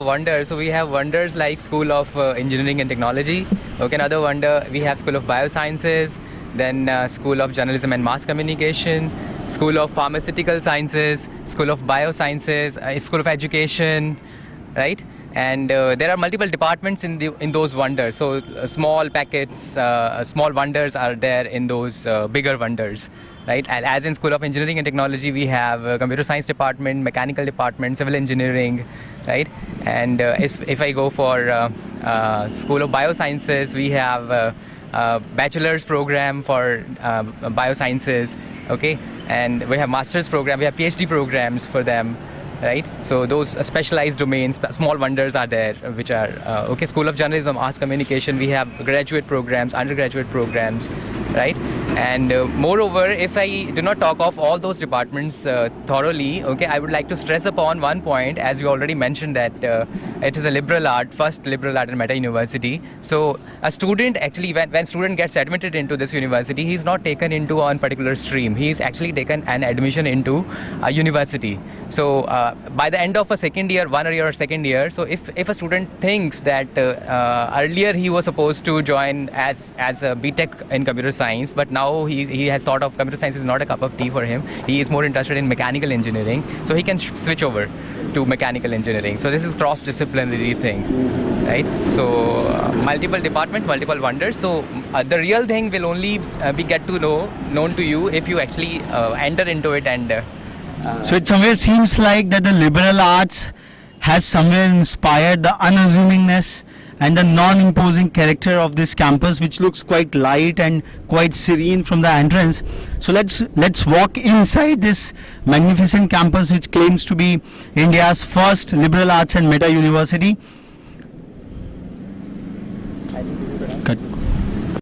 Wonder. So we have wonders like School of Engineering and Technology. Okay, another wonder, we have School of Biosciences, then School of Journalism and Mass Communication, School of Pharmaceutical Sciences, School of Biosciences, School of Education, right? And there are multiple departments in those wonders. So small packets, small wonders are there in those bigger wonders, right? And as in School of Engineering and Technology, we have computer science department, mechanical department, civil engineering, right? And if I go for School of Biosciences, we have bachelor's program for biosciences, okay? And we have master's program, we have PhD programs for them, right? So those specialized domains, small wonders are there, which are okay. School of Journalism, Mass Communication, we have graduate programs, undergraduate programs, right? And moreover, if I do not talk of all those departments thoroughly, okay, I would like to stress upon one point, as you already mentioned, that it is a liberal art, first liberal art and meta university. So a student actually, when student gets admitted into this university, he is not taken into one particular stream. He is actually taken an admission into a university. So by the end of a second year, 1 year or second year, so if a student thinks that earlier he was supposed to join as a BTech in computer science, but now he has thought of computer science is not a cup of tea for him. He is more interested in mechanical engineering, so he can switch over to mechanical engineering. So this is cross-disciplinary thing, right? So multiple departments, multiple wonders. So the real thing will only be get to know known to you if you actually enter into it and. So it somewhere seems like that the liberal arts has somewhere inspired the unassumingness and the non-imposing character of this campus, which looks quite light and quite serene from the entrance. So let's walk inside this magnificent campus, which claims to be India's first liberal arts and meta university. Cut.